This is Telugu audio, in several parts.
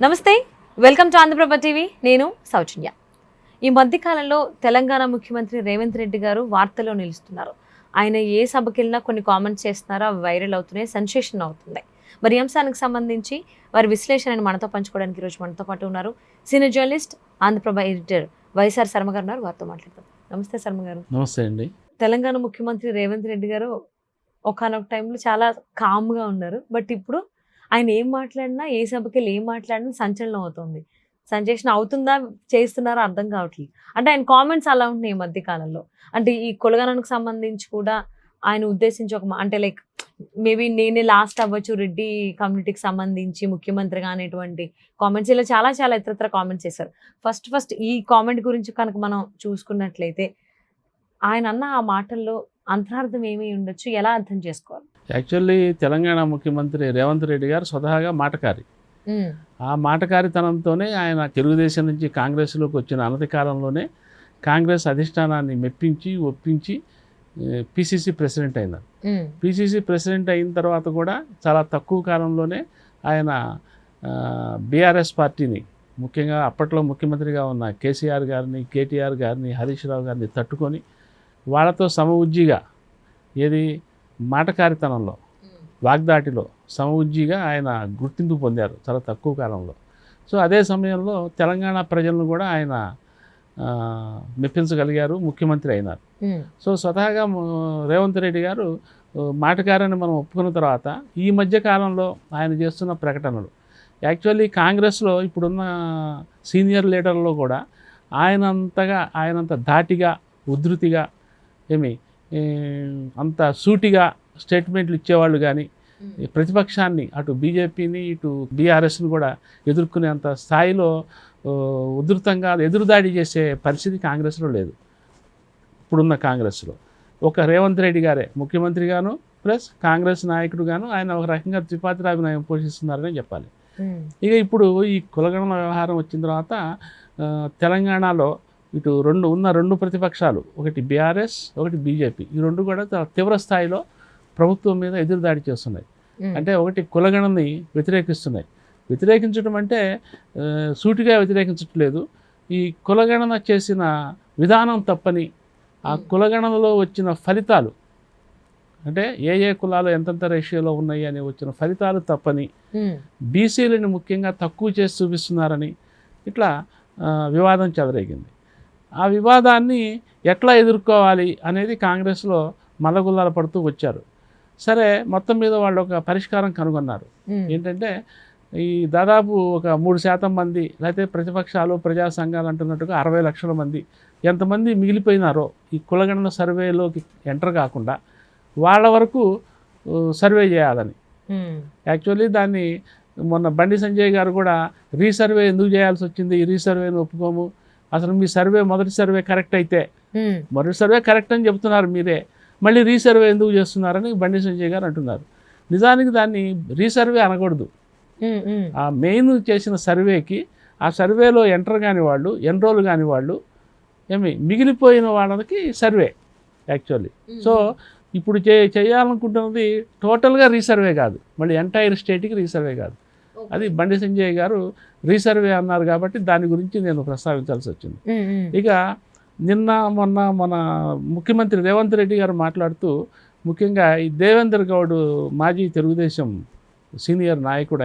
నమస్తే, వెల్కమ్ టు ఆంధ్రప్రభ టీవీ. నేను సౌజన్య. ఈ మధ్యకాలంలో తెలంగాణ ముఖ్యమంత్రి రేవంత్ రెడ్డి గారు వార్తల్లో నిలుస్తున్నారు. ఆయన ఏ సభకి వెళ్ళినా కొన్ని కామెంట్స్ చేస్తున్నారో అవి వైరల్ అవుతున్నాయి, సెన్సేషన్ అవుతున్నాయి. మరి ఈ అంశానికి సంబంధించి వారి విశ్లేషణను మనతో పంచుకోవడానికి ఈరోజు మనతో పాటు ఉన్నారు senior journalist, Andhra Prabha editor YSR Sharma గారు ఉన్నారు. వారితో మాట్లాడతాం. నమస్తే శర్మ గారు. నమస్తే అండి. తెలంగాణ ముఖ్యమంత్రి రేవంత్ రెడ్డి గారు ఒకానొక టైంలో చాలా కామ్గా ఉన్నారు. బట్ ఇప్పుడు ఆయన ఏం మాట్లాడినా, ఏ సభకి వెళ్ళి ఏం మాట్లాడినా సంచలనం అవుతుంది. సంజేషన్ అవుతుందా, చేస్తున్నారా అర్థం కావట్లేదు. అంటే ఆయన కామెంట్స్ అలా ఉంటున్నాయి ఈ మధ్య కాలంలో. అంటే ఈ కులగణనకు సంబంధించి కూడా ఆయన ఉద్దేశించి అంటే లైక్ మేబీ నేనే లాస్ట్ అవ్వచ్చు రెడ్డి కమ్యూనిటీకి సంబంధించి ముఖ్యమంత్రిగా అనేటువంటి కామెంట్స్, ఇలా చాలా చాలా ఇతరత్ర కామెంట్స్ చేశారు. ఫస్ట్ ఈ కామెంట్ గురించి కనుక మనం చూసుకున్నట్లయితే ఆయన అన్న ఆ మాటల్లో అంతరార్థం ఏమీ ఉండొచ్చు, ఎలా అర్థం చేసుకోవాలి? యాక్చువల్లీ తెలంగాణ ముఖ్యమంత్రి రేవంత్ రెడ్డి గారు స్వతహాగా మాటకారి. ఆ మాటకారితనంతోనే ఆయన తెలుగుదేశం నుంచి కాంగ్రెస్లోకి వచ్చిన అనతి కాలంలోనే కాంగ్రెస్ అధిష్టానాన్ని మెప్పించి ఒప్పించి పిసిసి ప్రెసిడెంట్ అయినారు. పిసిసి ప్రెసిడెంట్ అయిన తర్వాత కూడా చాలా తక్కువ కాలంలోనే ఆయన బీఆర్ఎస్ పార్టీని, ముఖ్యంగా అప్పట్లో ముఖ్యమంత్రిగా ఉన్న కేసీఆర్ గారిని, కేటీఆర్ గారిని, హరీష్ రావు గారిని తట్టుకొని వాళ్ళతో సమఉజ్జిగా, ఏది మాటకారితనంలో, వాగ్దాటిలో సమఉజ్జిగా ఆయన గుర్తింపు పొందారు చాలా తక్కువ కాలంలో. సో అదే సమయంలో తెలంగాణ ప్రజలను కూడా ఆయన మెప్పించగలిగారు, ముఖ్యమంత్రి అయినారు. సో స్వతహాగా రేవంత్ రెడ్డి గారు మాటకారని మనం ఒప్పుకున్న తర్వాత ఈ మధ్య కాలంలో ఆయన చేస్తున్న ప్రకటనలు, యాక్చువల్లీ కాంగ్రెస్లో ఇప్పుడున్న సీనియర్ లీడర్లో కూడా ఆయనంత ధాటిగా, ఉధృతిగా, అంత సూటిగా స్టేట్మెంట్లు ఇచ్చేవాళ్ళు కానీ, ప్రతిపక్షాన్ని అటు బీజేపీని ఇటు బీఆర్ఎస్ని కూడా ఎదుర్కొనేంత స్థాయిలో ఉధృతంగా ఎదురుదాడి చేసే పరిస్థితి కాంగ్రెస్లో లేదు. ఇప్పుడున్న కాంగ్రెస్లో ఒక రేవంత్ రెడ్డి గారే ముఖ్యమంత్రిగాను ప్లస్ కాంగ్రెస్ నాయకుడుగాను ఆయన ఒక రకంగా త్రిపాత్రాభినయం పోషిస్తున్నారని చెప్పాలి. ఇక ఇప్పుడు ఈ కులగణన వ్యవహారం వచ్చిన తర్వాత తెలంగాణలో ఇటు రెండు ప్రతిపక్షాలు, ఒకటి బీఆర్ఎస్, ఒకటి బీజేపీ, ఈ రెండు కూడా చాలా తీవ్ర స్థాయిలో ప్రభుత్వం మీద ఎదురుదాడి చేస్తున్నాయి. అంటే ఒకటి కులగణని వ్యతిరేకిస్తున్నాయి. వ్యతిరేకించడం అంటే సూటిగా వ్యతిరేకించట్లేదు. ఈ కులగణన చేసిన విధానం తప్పని, ఆ కులగణనలో వచ్చిన ఫలితాలు, అంటే ఏ కులాలు ఎంతెంత రేషియోలో ఉన్నాయి అని వచ్చిన ఫలితాలు తప్పని, బీసీలని ముఖ్యంగా తక్కువ చేసి చూపిస్తున్నారని ఇట్లా వివాదం చెలరేగింది. ఆ వివాదాన్ని ఎట్లా ఎదుర్కోవాలి అనేది కాంగ్రెస్లో మల్లగుల్లాలు పడుతూ వచ్చారు. సరే, మొత్తం మీద వాళ్ళు ఒక పరిష్కారం కనుగొన్నారు. ఏంటంటే ఈ దాదాపు ఒక 3% మంది, లేకపోతే ప్రతిపక్షాలు, ప్రజా సంఘాలు అంటున్నట్టుగా 60 లక్షల మంది ఎంతమంది మిగిలిపోయినారో ఈ కులగణన సర్వేలోకి ఎంటర్ కాకుండా వాళ్ళ వరకు సర్వే చేయాలని. యాక్చువల్లీ దాన్ని మొన్న బండి సంజయ్ గారు కూడా రీసర్వే ఎందుకు చేయాల్సి వచ్చింది, ఈ రీసర్వేని ఒప్పుకోము, అసలు మీ సర్వే మొదటి సర్వే కరెక్ట్ అయితే, మొదటి సర్వే కరెక్ట్ అని చెప్తున్నారు మీరే, మళ్ళీ రీసర్వే ఎందుకు చేస్తున్నారని బండి సంజయ్ గారు అంటున్నారు. నిజానికి దాన్ని రీసర్వే అనకూడదు. ఆ మెయిన్ చేసిన సర్వేకి, ఆ సర్వేలో ఎంటర్ కాని వాళ్ళు, ఎన్రోల్ కాని వాళ్ళు, మిగిలిపోయిన వాళ్ళకి సర్వే యాక్చువల్లీ. సో ఇప్పుడు చేయాలనుకుంటున్నది టోటల్గా రీసర్వే కాదు, మళ్ళీ ఎంటైర్ స్టేట్కి రీసర్వే కాదు. అది బండి సంజయ్ గారు రీసర్వే అన్నారు కాబట్టి దాని గురించి నేను ప్రస్తావించాల్సి వచ్చింది. ఇక మొన్న మన ముఖ్యమంత్రి రేవంత్ రెడ్డి గారు మాట్లాడుతూ, ముఖ్యంగా ఈ దేవేందర్ గౌడ్ మాజీ తెలుగుదేశం సీనియర్ నాయకుడు,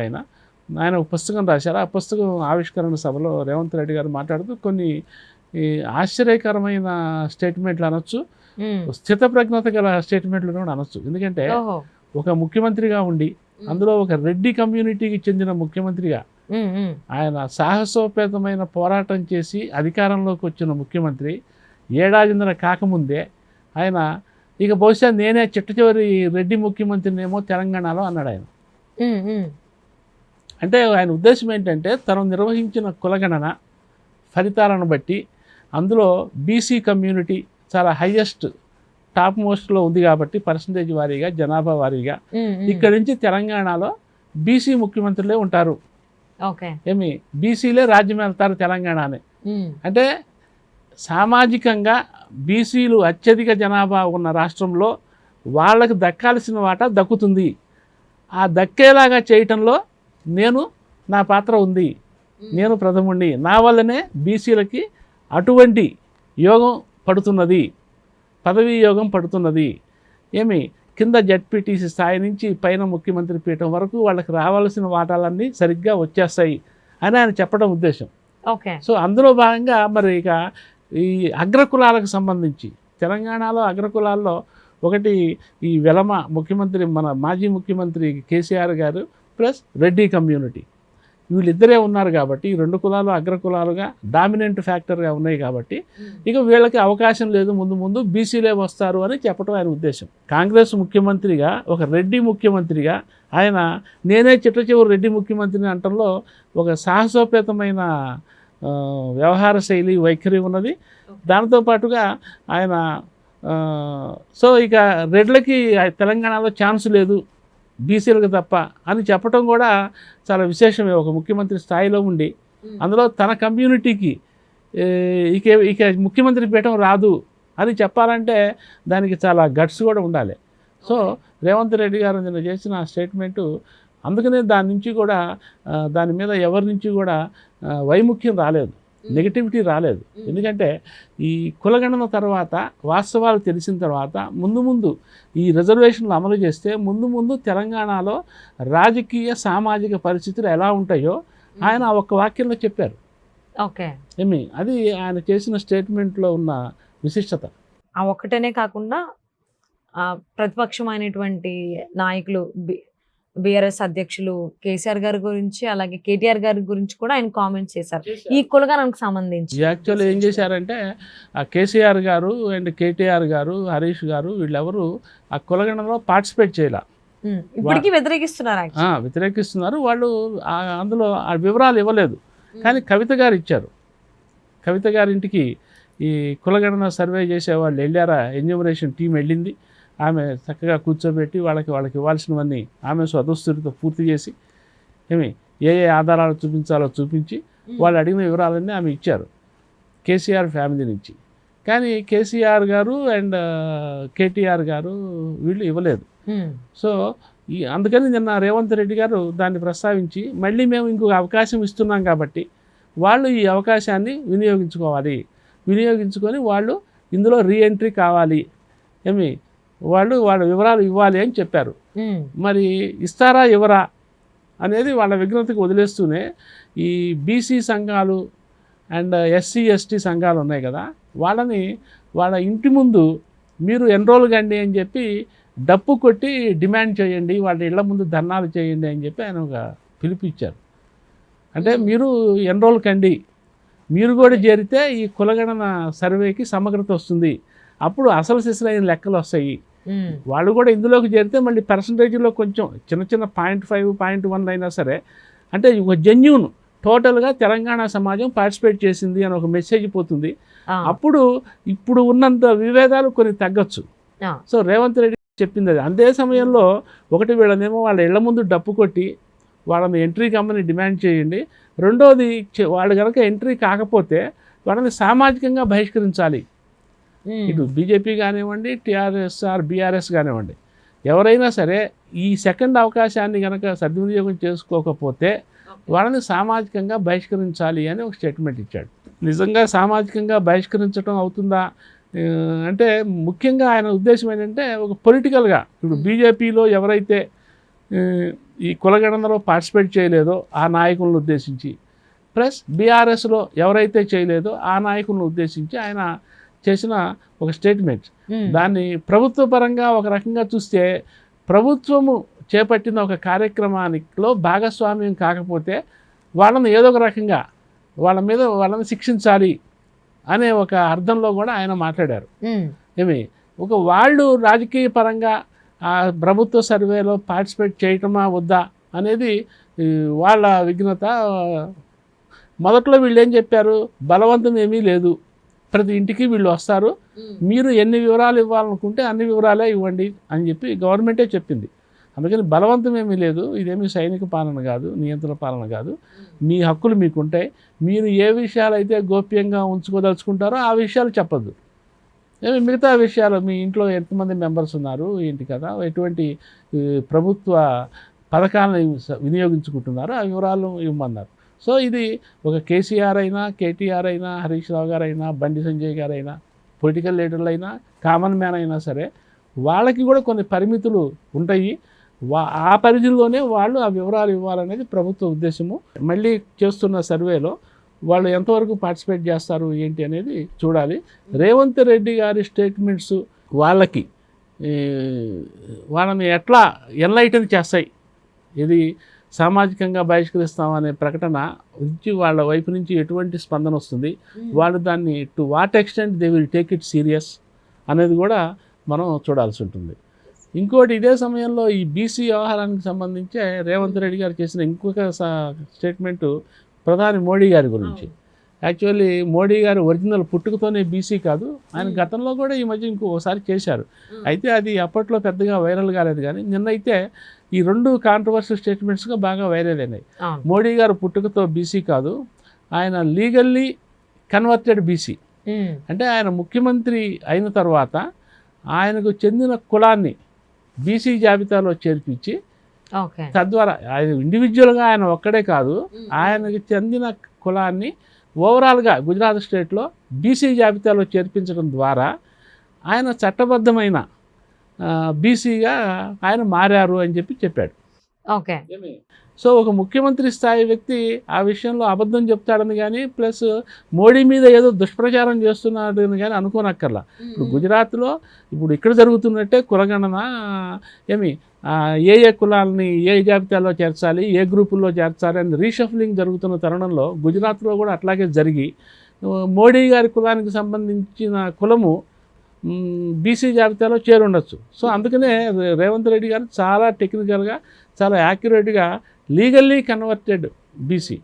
ఆయన ఒక పుస్తకం రాశారు. ఆ పుస్తకం ఆవిష్కరణ సభలో రేవంత్ రెడ్డి గారు మాట్లాడుతూ కొన్ని ఆశ్చర్యకరమైన స్టేట్మెంట్లు అనొచ్చు, స్థితప్రజ్ఞత గల స్టేట్మెంట్లు కూడా అనొచ్చు. ఎందుకంటే ఒక ముఖ్యమంత్రిగా ఉండి, అందులో ఒక రెడ్డి కమ్యూనిటీకి చెందిన ముఖ్యమంత్రిగా ఆయన సాహసోపేతమైన పోరాటం చేసి అధికారంలోకి వచ్చిన ముఖ్యమంత్రి, ఏడాదిన్నర కాకముందే ఆయన ఇక బహుశా నేనే చిట్ట రెడ్డి ముఖ్యమంత్రినేమో తెలంగాణలో అన్నాడు ఆయన. అంటే ఆయన ఉద్దేశం ఏంటంటే తను నిర్వహించిన కులగణన ఫలితాలను బట్టి అందులో బీసీ కమ్యూనిటీ చాలా హైయెస్ట్ టాప్ మోస్ట్లో ఉంది కాబట్టి పర్సంటేజ్ వారీగా, జనాభా వారీగా ఇక్కడి నుంచి తెలంగాణలో బీసీ ముఖ్యమంత్రులే ఉంటారు, బీసీలే రాజ్యం వెళ్తారు తెలంగాణనే. అంటే సామాజికంగా బీసీలు అత్యధిక జనాభా ఉన్న రాష్ట్రంలో వాళ్ళకు దక్కాల్సిన వాటా దక్కుతుంది. ఆ దక్కేలాగా చేయటంలో నేను నా పాత్ర ఉంది, నేను ప్రథముణ్ణి, నా వల్లనే బీసీలకి అటువంటి యోగం పడుతున్నది, పదవీ యోగం పడుతున్నది. ఏమి కింద జడ్పీటీసీ స్థాయి నుంచి పైన ముఖ్యమంత్రి పీఠం వరకు వాళ్ళకి రావాల్సిన వాటాలన్నీ సరిగ్గా వచ్చేస్తాయి అని ఆయన చెప్పడం ఉద్దేశం. ఓకే. సో అందులో భాగంగా మరి ఇక ఈ అగ్రకులాలకు సంబంధించి తెలంగాణలో అగ్రకులాల్లో ఒకటి ఈ వెలమ ముఖ్యమంత్రి, మన మాజీ ముఖ్యమంత్రి కేసీఆర్ గారు ప్లస్ రెడ్డి కమ్యూనిటీ, వీళ్ళిద్దరే ఉన్నారు కాబట్టి ఈ రెండు కులాలు అగ్రకులాలుగా డామినెంట్ ఫ్యాక్టర్గా ఉన్నాయి కాబట్టి ఇక వీళ్ళకి అవకాశం లేదు, ముందు ముందు బీసీలే వస్తారు అని చెప్పడం ఆయన ఉద్దేశం. కాంగ్రెస్ ముఖ్యమంత్రిగా, ఒక రెడ్డి ముఖ్యమంత్రిగా ఆయన నేనే చిట్ట రెడ్డి ముఖ్యమంత్రిని అంటంలో ఒక సాహసోపేతమైన వ్యవహార శైలి, వైఖరి ఉన్నది. దాంతో పాటుగా ఆయన సో ఇక రెడ్లకి తెలంగాణలో ఛాన్స్ లేదు బీసీలకు తప్ప అని చెప్పడం కూడా చాలా విశేషమే. ఒక ముఖ్యమంత్రి స్థాయిలో ఉండి అందులో తన కమ్యూనిటీకి ఇక ముఖ్యమంత్రి పీఠం రాదు అని చెప్పాలంటే దానికి చాలా గట్స్ కూడా ఉండాలి. సో రేవంత్ రెడ్డి గారు నిన్న చేసిన స్టేట్మెంటు, అందుకనే దాని నుంచి కూడా దాని మీద ఎవరి నుంచి కూడా వైముఖ్యం రాలేదు, నెగిటివిటీ రాలేదు. ఎందుకంటే ఈ కులగణన తర్వాత వాస్తవాలు తెలిసిన తర్వాత ముందు ఈ రిజర్వేషన్లు అమలు చేస్తే ముందు తెలంగాణలో రాజకీయ సామాజిక పరిస్థితులు ఎలా ఉంటాయో ఆయన ఒక్క వాక్యంలో చెప్పారు. ఓకే. అది ఆయన చేసిన స్టేట్మెంట్లో ఉన్న విశిష్టత. ఆ ఒక్కటనే కాకుండా ప్రతిపక్షమైనటువంటి నాయకులు బీఆర్ఎస్ అధ్యక్షులు కేసీఆర్ గారి గురించి, అలాగే కేటీఆర్ గారి గురించి కూడా ఆయన కామెంట్స్ చేశారు ఈ కులగణనకు సంబంధించి. యాక్చువల్లీ ఏం చేశారంటే ఆ కేసీఆర్ గారు అండ్ కేటీఆర్ గారు, హరీష్ గారు వీళ్ళెవరు ఆ కులగణనలో పార్టిసిపేట్ చేయాల, ఇప్పటికీ వ్యతిరేకిస్తున్నారు. వాళ్ళు అందులో ఆ వివరాలు ఇవ్వలేదు, కానీ కవిత గారు ఇచ్చారు. కవిత గారింటికి ఈ కులగణన సర్వే చేసే వాళ్ళు వెళ్ళారా, ఎన్యూమరేషన్ టీం వెళ్ళింది. ఆమె చక్కగా కూర్చోబెట్టి వాళ్ళకి ఇవ్వాల్సినవన్నీ ఆమె స్వతస్తుడితో పూర్తి చేసి ఏ ఆధారాలు చూపించాలో చూపించి వాళ్ళు అడిగిన వివరాలన్నీ ఆమె ఇచ్చారు కేసీఆర్ ఫ్యామిలీ నుంచి. కానీ కేసీఆర్ గారు అండ్ కేటీఆర్ గారు వీళ్ళు ఇవ్వలేదు. సో అందుకని నిన్న రేవంత్ రెడ్డి గారు దాన్ని ప్రస్తావించి మళ్ళీ మేము ఇంకొక అవకాశం ఇస్తున్నాం కాబట్టి వాళ్ళు ఈ అవకాశాన్ని వినియోగించుకొని వాళ్ళు ఇందులో రీఎంట్రీ కావాలి, వాళ్ళ వివరాలు ఇవ్వాలి అని చెప్పారు. మరి ఇస్తారా ఇవ్వరా అనేది వాళ్ళ విఘ్నతకు వదిలేస్తూనే ఈ బీసీ సంఘాలు అండ్ ఎస్సీ ఎస్టీ సంఘాలు ఉన్నాయి కదా, వాళ్ళ ఇంటి ముందు మీరు ఎన్రోల్ కండి అని చెప్పి డప్పు కొట్టి డిమాండ్ చేయండి, వాళ్ళ ఇళ్ల ముందు ధర్నాలు చేయండి అని చెప్పి ఆయన ఒక పిలిపిచ్చారు. అంటే మీరు ఎన్రోల్ కండి, మీరు కూడా చేరితే ఈ కులగణన సర్వేకి సమగ్రత వస్తుంది, అప్పుడు అసలు సిసలైన లెక్కలు వస్తాయి. వాళ్ళు కూడా ఇందులోకి చేరితే మళ్ళీ పర్సంటేజ్లో కొంచెం చిన్న 0.5, 0.1 అయినా సరే, అంటే ఒక జెన్యూన్ టోటల్గా తెలంగాణ సమాజం పార్టిసిపేట్ చేసింది అని ఒక మెసేజ్ పోతుంది. అప్పుడు ఇప్పుడు ఉన్నంత విభేదాలు కొన్ని తగ్గచ్చు. సో రేవంత్ రెడ్డి చెప్పింది అది. అదే సమయంలో ఒకటి వీళ్ళనేమో వాళ్ళ ఇళ్ల ముందు డప్పు కొట్టి వాళ్ళని ఎంట్రీ కమ్మని డిమాండ్ చేయండి, రెండోది వాళ్ళు కనుక ఎంట్రీ కాకపోతే వాళ్ళని సామాజికంగా బహిష్కరించాలి. ఇటు బీజేపీ కానివ్వండి, టీఆర్ఎస్ఆర్ బీఆర్ఎస్ కానివ్వండి, ఎవరైనా సరే ఈ సెకండ్ అవకాశాన్ని కనుక సద్వినియోగం చేసుకోకపోతే వాళ్ళని సామాజికంగా బహిష్కరించాలి అని ఒక స్టేట్మెంట్ ఇచ్చాడు. నిజంగా సామాజికంగా బహిష్కరించడం అవుతుందా అంటే ముఖ్యంగా ఆయన ఉద్దేశం ఏంటంటే ఒక పొలిటికల్గా ఇప్పుడు బీజేపీలో ఎవరైతే ఈ కులగణనలో పార్టిసిపేట్ చేయలేదో ఆ నాయకులను ఉద్దేశించి, ప్లస్ బీఆర్ఎస్లో ఎవరైతే చేయలేదో ఆ నాయకులను ఉద్దేశించి ఆయన చేసిన ఒక స్టేట్మెంట్. దాన్ని ప్రభుత్వ పరంగా ఒక రకంగా చూస్తే ప్రభుత్వము చేపట్టిన ఒక కార్యక్రమానిలో భాగస్వామ్యం కాకపోతే వాళ్ళని ఏదో ఒక రకంగా వాళ్ళని శిక్షించాలి అనే ఒక అర్థంలో కూడా ఆయన మాట్లాడారు. వాళ్ళు రాజకీయ పరంగా ఆ ప్రభుత్వ సర్వేలో పార్టిసిపేట్ చేయటమా వద్దా అనేది వాళ్ళ విఘ్నత. మొదట్లో వీళ్ళు ఏం చెప్పారు, బలవంతం ఏమీ లేదు, ప్రతి ఇంటికి వీళ్ళు వస్తారు, మీరు ఎన్ని వివరాలు ఇవ్వాలనుకుంటే అన్ని వివరాలే ఇవ్వండి అని చెప్పి గవర్నమెంటే చెప్పింది. అందుకని బలవంతం ఏమీ లేదు, ఇదేమీ సైనిక పాలన కాదు, నియంత్రణ పాలన కాదు, మీ హక్కులు మీకుంటాయి, మీరు ఏ విషయాలు అయితే గోప్యంగా ఉంచుకోదలుచుకుంటారో ఆ విషయాలు చెప్పద్దు, మిగతా విషయాలు మీ ఇంట్లో ఎంతమంది మెంబర్స్ ఉన్నారు ఏంటి కదా, ఎటువంటి ప్రభుత్వ పథకాలను వినియోగించుకుంటున్నారో ఆ వివరాలు ఇవ్వమన్నారు. సో ఇది ఒక కేసీఆర్ అయినా, కేటీఆర్ అయినా, హరీష్ రావు గారైనా, బండి సంజయ్ గారైనా, పొలిటికల్ లీడర్లు అయినా, కామన్ మ్యాన్ అయినా సరే వాళ్ళకి కూడా కొన్ని పరిమితులు ఉంటాయి. ఆ పరిధిలోనే వాళ్ళు ఆ వివరాలు ఇవ్వాలనేది ప్రభుత్వ ఉద్దేశము. మళ్ళీ చేస్తున్న సర్వేలో వాళ్ళు ఎంతవరకు పార్టిసిపేట్ చేస్తారు ఏంటి అనేది చూడాలి. రేవంత్ రెడ్డి గారి స్టేట్మెంట్స్ వాళ్ళని ఎట్లా ఎన్లైటన్ చేస్తాయి, ఇది సామాజికంగా బహిష్కరిస్తామనే ప్రకటన నుంచి వాళ్ళ వైపు నుంచి ఎటువంటి స్పందన వస్తుంది, వాళ్ళు దాన్ని to what extent they will take it serious అనేది కూడా మనం చూడాల్సి ఉంటుంది. ఇంకోటి, ఇదే సమయంలో ఈ బీసీ వ్యవహారానికి సంబంధించి రేవంత్ రెడ్డి గారు చేసిన ఇంకొక స్టేట్మెంటు ప్రధాని మోడీ గారి గురించి. యాక్చువల్లీ మోడీ గారు ఒరిజినల్ పుట్టుకతోనే బీసీ కాదు, ఆయన గతంలో కూడా ఈ మధ్య ఇంకోసారి చేశారు. అయితే అది అప్పట్లో పెద్దగా వైరల్ కాలేదు. కానీ నిన్నైతే ఈ రెండు కాంట్రవర్షియల్ స్టేట్మెంట్స్గా బాగా వైరల్ అయినాయి. మోడీ గారు పుట్టుకతో బీసీ కాదు, ఆయన లీగల్లీ కన్వర్టెడ్ బీసీ. అంటే ఆయన ముఖ్యమంత్రి అయిన తర్వాత ఆయనకు చెందిన కులాన్ని బీసీ జాబితాలో చేర్పించి, తద్వారా ఆయన ఇండివిజువల్గా ఆయన ఒక్కడే కాదు, ఆయనకు చెందిన కులాన్ని ఓవరాల్గా గుజరాత్ స్టేట్లో బీసీ జాబితాలో చేర్పించడం ద్వారా ఆయన చట్టబద్ధమైన బీసీగా ఆయన మారారు అని చెప్పాడు. ఓకే. సో ఒక ముఖ్యమంత్రి స్థాయి వ్యక్తి ఆ విషయంలో అబద్ధం చెప్తాడని కానీ, ప్లస్ మోడీ మీద ఏదో దుష్ప్రచారం చేస్తున్నాడని కానీ అనుకోనక్కర్లా. ఇప్పుడు గుజరాత్లో ఇప్పుడు ఇక్కడ జరుగుతున్నట్టే కులగణన, ఏ కులాలని ఏ జాబితాలో చేర్చాలి, ఏ గ్రూపుల్లో చేర్చాలి అని రీషఫ్లింగ్ జరుగుతున్న తరుణంలో టగుజరాత్లో కూడా అట్లాగే జరిగి మోడీ గారి కులానికి సంబంధించిన కులము బీసీ జాబితాలో చేరుండొచ్చు. సో అందుకనే రేవంత్ రెడ్డి గారు చాలా టెక్నికల్గా, చాలా యాక్యురేట్గా లీగల్లీ కన్వర్టెడ్ బీసీ,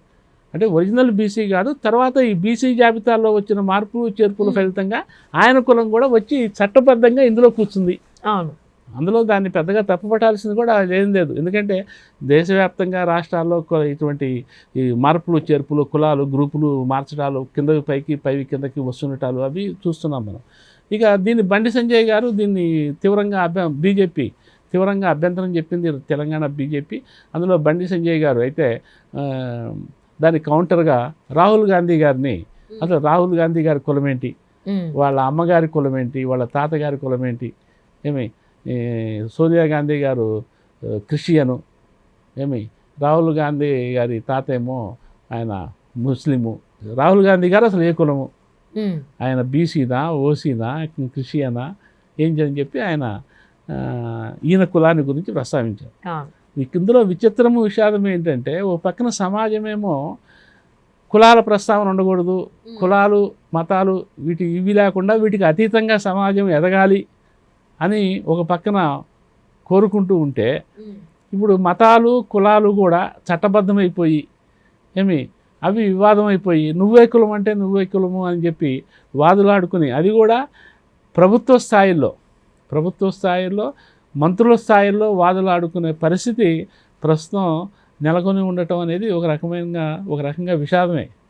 అంటే ఒరిజినల్ బీసీ కాదు, తర్వాత ఈ బీసీ జాబితాలో వచ్చిన మార్పులు చేర్పుల ఫలితంగా ఆయన కులం కూడా వచ్చి చట్టబద్ధంగా ఇందులో కూర్చుంది. అవును, అందులో దాన్ని పెద్దగా తప్పుపట్టాల్సింది కూడా ఏం లేదు. ఎందుకంటే దేశవ్యాప్తంగా రాష్ట్రాల్లో ఇటువంటి ఈ మార్పులు చేర్పులు, కులాలు గ్రూపులు మార్చడాలు, కిందకి పైకి పైకి కిందకి వస్తుండటాలు అవి చూస్తున్నాం మనం. ఇక దీన్ని బండి సంజయ్ గారు దీన్ని తీవ్రంగా బీజేపీ తీవ్రంగా అభ్యంతరం చెప్పింది, తెలంగాణ బీజేపీ. అందులో బండి సంజయ్ గారు అయితే దానికి కౌంటర్గా రాహుల్ గాంధీ గారిని, అసలు రాహుల్ గాంధీ గారి కులమేంటి, వాళ్ళ అమ్మగారి కులమేంటి, వాళ్ళ తాతగారి కులమేంటి, సోనియా గాంధీ గారు క్రిస్టియను, రాహుల్ గాంధీ గారి తాత ఏమో ఆయన ముస్లిము, రాహుల్ గాంధీ గారు అసలు ఏ కులము, ఆయన బీసీనా, ఓసీనా, క్రిస్టియనా ఏంటి అని చెప్పి ఆయన ఈయన కులాన్ని గురించి ప్రస్తావించారు. ఇందులో విచిత్రము విషాదం ఏంటంటే, ఓ పక్కన సమాజమేమో కులాల ప్రస్తావన ఉండకూడదు, కులాలు మతాలు ఇవి లేకుండా వీటికి అతీతంగా సమాజం ఎదగాలి అని ఒక పక్కన కోరుకుంటూ ఉంటే, ఇప్పుడు మతాలు కులాలు కూడా చట్టబద్ధమైపోయి అవి వివాదం అయిపోయి నువ్వే కులం అంటే నువ్వే కులము అని చెప్పి వాదులాడుకుని, అది కూడా ప్రభుత్వ స్థాయిల్లో మంత్రుల స్థాయిల్లో వాదులాడుకునే పరిస్థితి ప్రస్తుతం నెలకొని ఉండటం అనేది ఒక రకంగా విషాదమే.